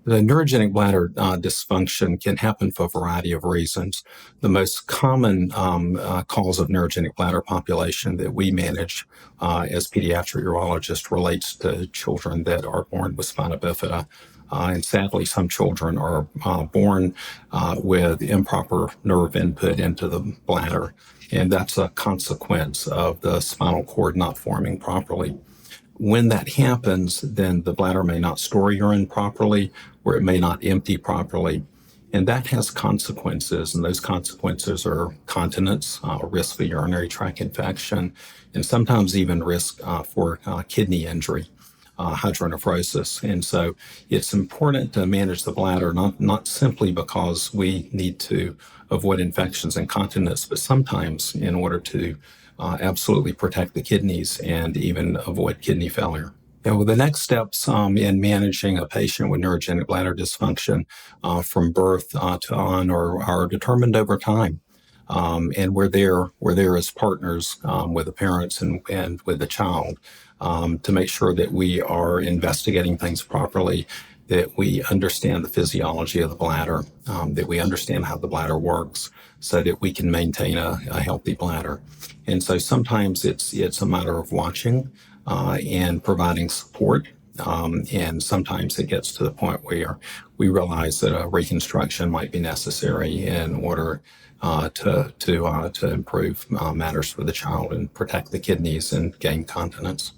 The neurogenic bladder dysfunction can happen for a variety of reasons. The most common cause of neurogenic bladder population that we manage as pediatric urologists relates to children that are born with spina bifida. And sadly, some children are born with improper nerve input into the bladder, and that's a consequence of the spinal cord not forming properly. When that happens, then the bladder may not store urine properly, or it may not empty properly. And that has consequences, and those consequences are continence, risk of urinary tract infection, and sometimes even risk for kidney injury, hydronephrosis. And so it's important to manage the bladder, not simply because we need to avoid infections and continence, but sometimes in order to absolutely protect the kidneys and even avoid kidney failure. And well, the next steps in managing a patient with neurogenic bladder dysfunction from birth to on are determined over time. And we're there as partners with the parents and with the child to make sure that we are investigating things properly, that we understand the physiology of the bladder, that we understand how the bladder works so that we can maintain a healthy bladder. And so sometimes it's a matter of watching and providing support. And sometimes it gets to the point where we realize that a reconstruction might be necessary in order to improve matters for the child and protect the kidneys and gain continence.